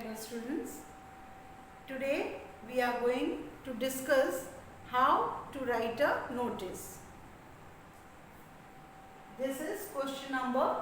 Hello students, today we are going to discuss how to write a notice. This is question number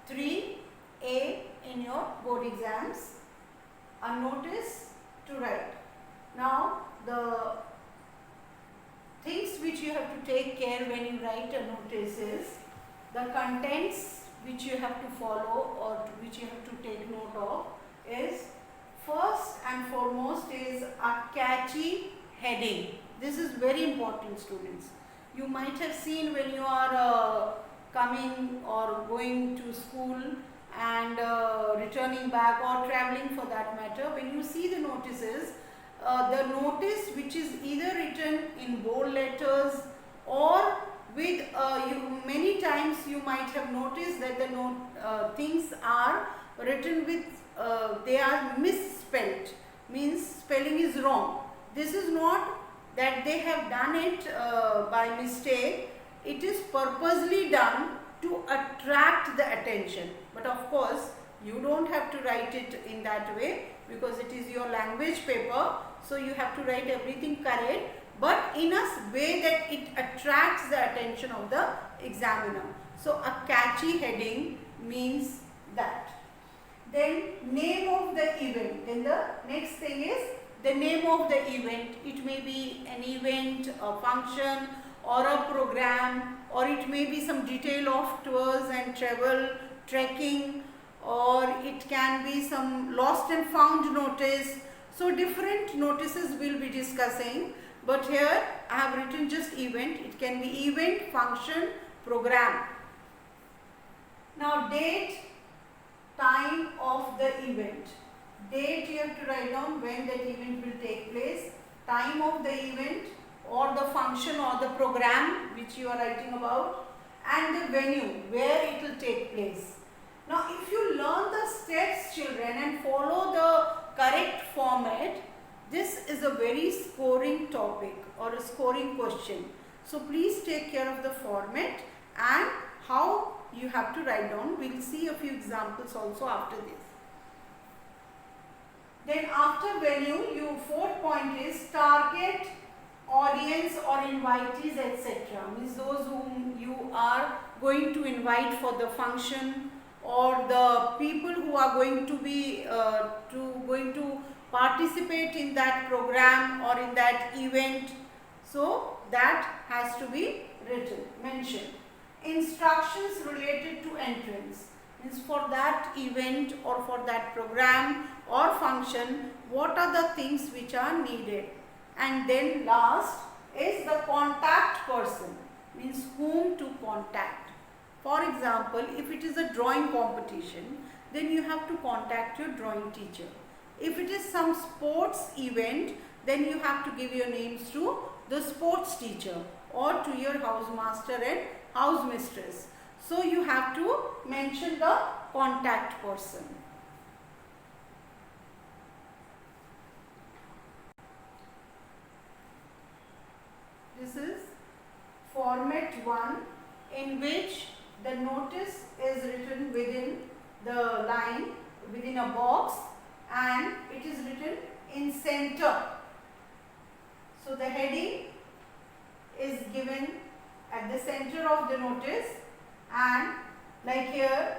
3A in your board exams, a notice to write. Now the things which you have to take care when you write a notice is the contents which you have to follow or which you have to take note of is first and foremost is a catchy heading. This is very important, students. You might have seen when you are coming or going to school and returning back or traveling for that matter, when you see the notices, the notice which is either written in bold letters or with many times you might have noticed that the things are written with they are misspelled, means spelling is wrong. This is not that they have done it by mistake, it is purposely done to attract the attention. But of course you don't have to write it in that way because it is your language paper, so you have to write everything correct, but in a way that it attracts the attention of the examiner. So a catchy heading means that. Then name of the event. Then the next thing is the name of the event. It may be an event, a function or a program, or it may be some detail of tours and travel, trekking, or it can be some lost and found notice. So different notices we'll be discussing, but here I have written just event. It can be event, function, program. Now date, time of the event. Date you have to write down when that event will take place, time of the event or the function or the program which you are writing about, and the venue where it will take place. Now if you learn the steps, children, and follow the correct format, this is a very scoring topic or a scoring question. So please take care of the format and how you have to write down. We will see a few examples also after this. Then after venue, your fourth point is target audience or invitees, etc. Means those whom you are going to invite for the function or the people who are going to be going to participate in that program or in that event. So that has to be written, mentioned. Instructions related to entrance, means for that event or for that program or function, what are the things which are needed. And then last is the contact person, means whom to contact. For example, if it is a drawing competition, then you have to contact your drawing teacher. If it is some sports event, then you have to give your names to the sports teacher or to your housemaster and house mistress. So you have to mention the contact person. This is format 1, in which the notice is written within the line, within a box, and it is written in center. So the heading is given at the center of the notice, and like here,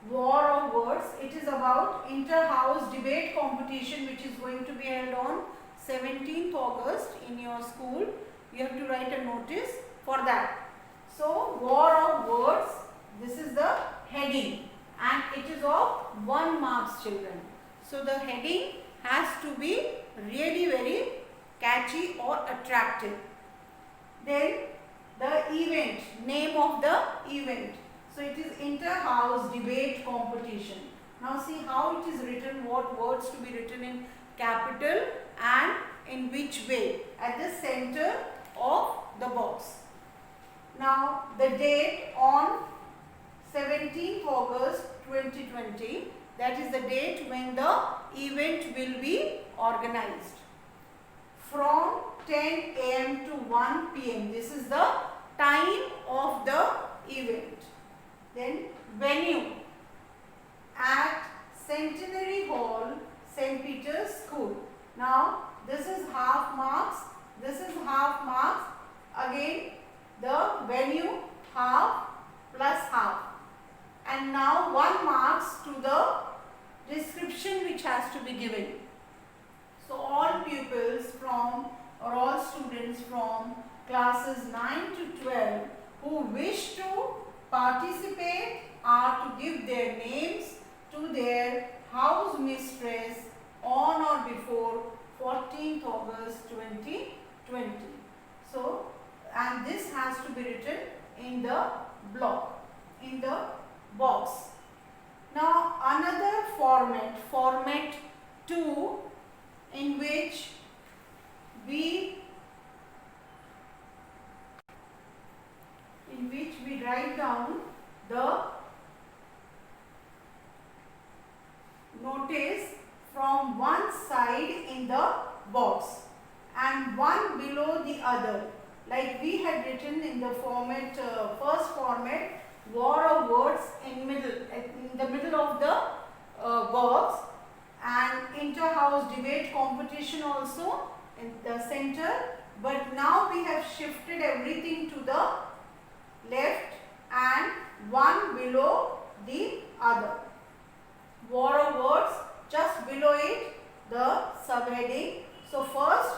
war of words, it is about inter-house debate competition which is going to be held on 17th August in your school. You have to write a notice for that. So war of words, this is the heading, and it is of 1 mark, children. So the heading has to be really very catchy or attractive. Then the event, name of the event. So it is inter-house debate competition. Now see how it is written, what words to be written in capital and in which way, at the center of the box. Now the date on 17th August 2020, that is the date when the event will be organized. From 10 AM to 1 PM. This is the time of the event. Then venue at Centenary Hall, St. Peters School. Now this is half marks, this is half marks, again the venue half plus half, and now 1 marks to the description which has to be given. So all pupils from, or all students from classes 9 to 12 who wish to participate are to give their names to their house mistress on or before 14th August 2020. So, and this has to be written in the block, in the box. Now another format, format 2, in which we write down the notice from one side in the box and one below the other, like we had written in the format, first format, war of words in the middle of the box, and inter-house debate competition also in the center. But now we have shifted everything to the left and one below the other. War of words, just below it the subheading. So first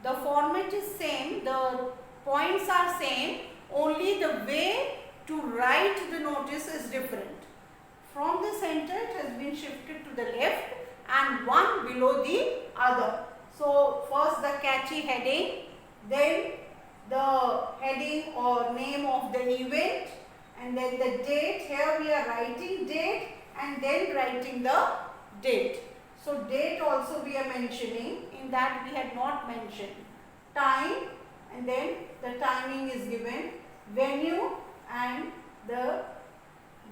the format is same, the points are same, only the way to write the notice is different. From the center it has been shifted to the left and one below the other. So first the catchy heading, then the heading or name of the event, and then the date. Here we are writing date and then writing the date. So date also we are mentioning, in that we had not mentioned. Time, and then the timing is given. Venue, and the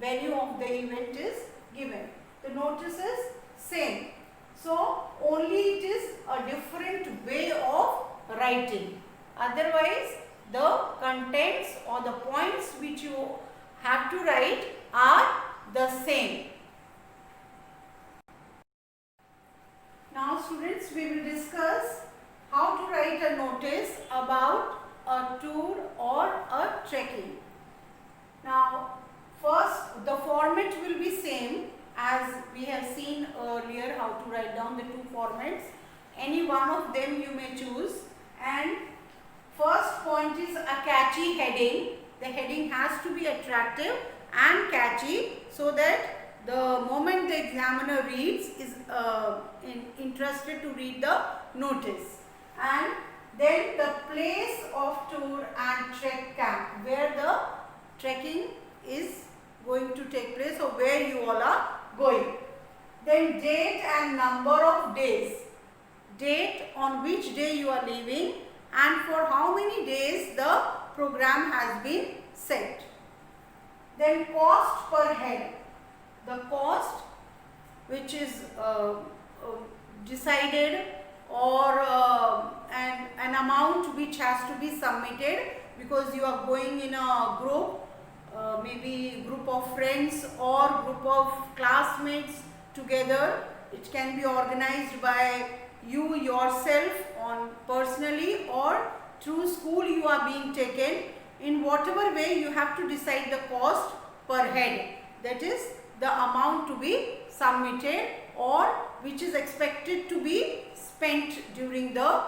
venue of the event is given. The notice is same. So only it is a different way of writing. Otherwise the contents or the points which you have to write are the same. Now students, we will discuss how to write a notice about a tour or a trekking. Now first, the format will be same as we have seen earlier, how to write down the two formats. Any one of them you may choose. And first point is a catchy heading. The heading has to be attractive and catchy, so that the moment the examiner reads is interested to read the notice. And then the place of tour and trek camp, where the trekking is going to take place or where you all are going. Then date and number of days. Date, on which day you are leaving and for how many days the program has been set. Then cost per head. The cost which is decided, or an amount which has to be submitted, because you are going in a group, maybe group of friends or group of classmates together. It can be organized by you yourself on personally, or through school you are being taken. In whatever way, you have to decide the cost per head, that is the amount to be submitted or which is expected to be spent during the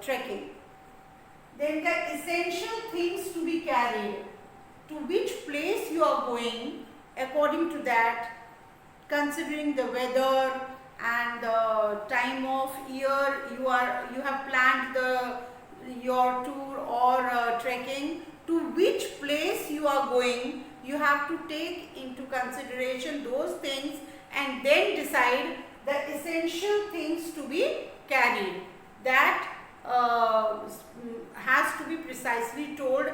trekking. Then the essential things to be carried, to which place you are going, according to that, considering the weather and the time of year you have planned your tour or trekking, to which place you are going, you have to take into consideration those things and then decide the essential things to be carried. That has to be precisely told,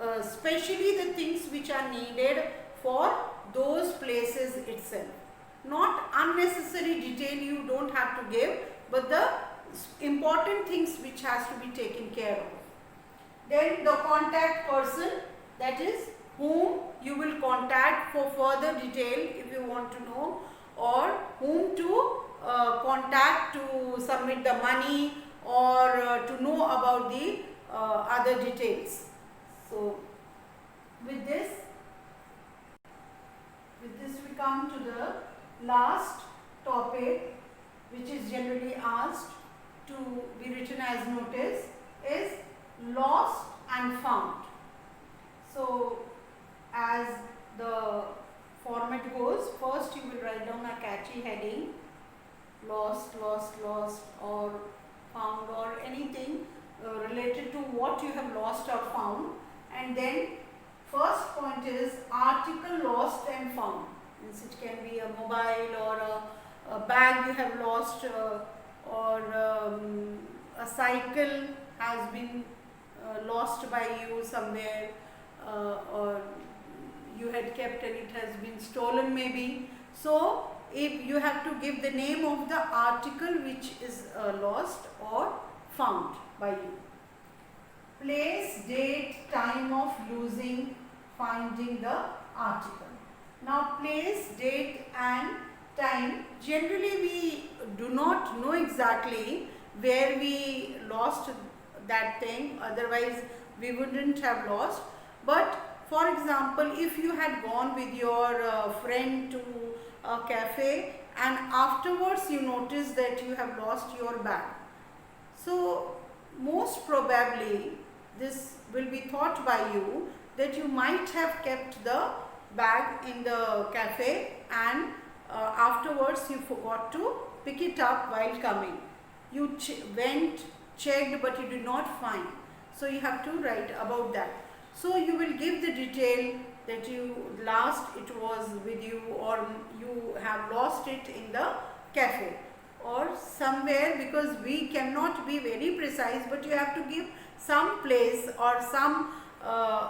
especially the things which are needed for those places itself. Not unnecessary detail you don't have to give, but the important things which has to be taken care of. Then the contact person, that is whom you will contact for further detail if you want to know, or whom to contact contact to submit the money or to know about the other details. So with this we come to the last topic, which is generally asked to be written as notice, is lost and found. So as the format goes, first you will write down a catchy heading, lost, lost, lost, or found, or anything related to what you have lost or found. And then first point is article lost and found. Means it can be a mobile or a bag you have lost, or a cycle has been lost by you somewhere, or you had kept and it has been stolen maybe. So if you have to give the name of the article which is lost or found by you. Place, date, time of losing, finding the article. Now place, date and time, generally we do not know exactly where we lost that thing, otherwise we wouldn't have lost. But for example, if you had gone with your friend to a cafe and afterwards you notice that you have lost your bag, so most probably this will be thought by you that you might have kept the bag in the cafe and afterwards you forgot to pick it up while coming. You went, checked, but you did not find. So you have to write about that. So you will give the detail that you last it was with you, or you have lost it in the cafe or somewhere, because we cannot be very precise, but you have to give some place or some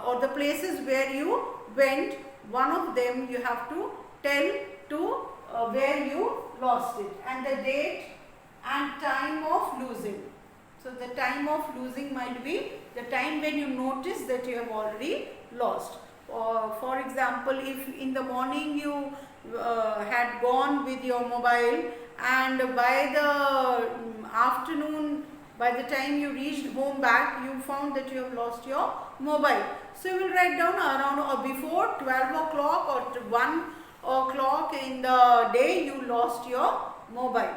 or the places where you went, one of them you have to tell to where you lost it, and the date and time of losing. So the time of losing might be the time when you notice that you have already lost. For example, if in the morning you had gone with your mobile and by the afternoon, by the time you reached home back, you found that you have lost your mobile. So you will write down around or before 12 o'clock or 1 o'clock in the day you lost your mobile.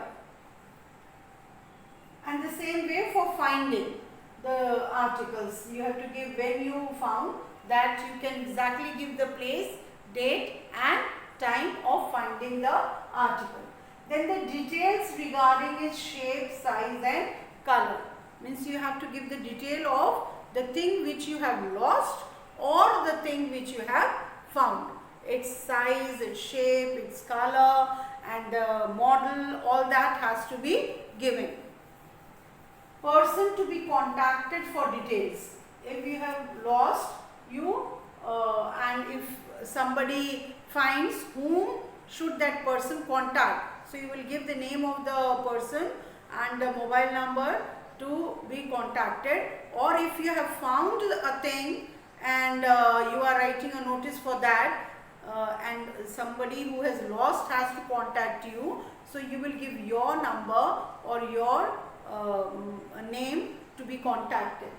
And the same way for finding the articles, you have to give when you found, that you can exactly give the place, date and time of finding the article. Then the details regarding its shape, size and color. Means you have to give the detail of the thing which you have lost or the thing which you have found. Its size, its shape, its color and the model, all that has to be given. Person to be contacted for details. If you have lost you and if somebody finds, whom should that person contact? So you will give the name of the person and the mobile number to be contacted. Or if you have found a thing and you are writing a notice for that and somebody who has lost has to contact you, so you will give your number or your name to be contacted.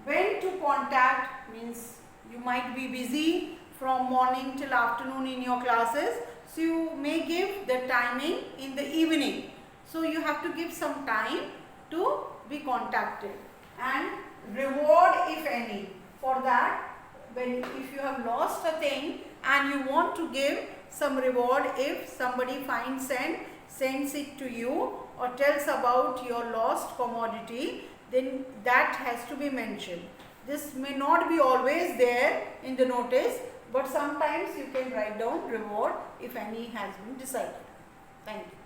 When to contact means you might be busy from morning till afternoon in your classes, so you may give the timing in the evening. So you have to give some time to be contacted. And reward, if any, for that, if you have lost a thing and you want to give some reward, if somebody finds and sends it to you or tells about your lost commodity, then that has to be mentioned. This may not be always there in the notice, but sometimes you can write down reward if any has been decided. Thank you.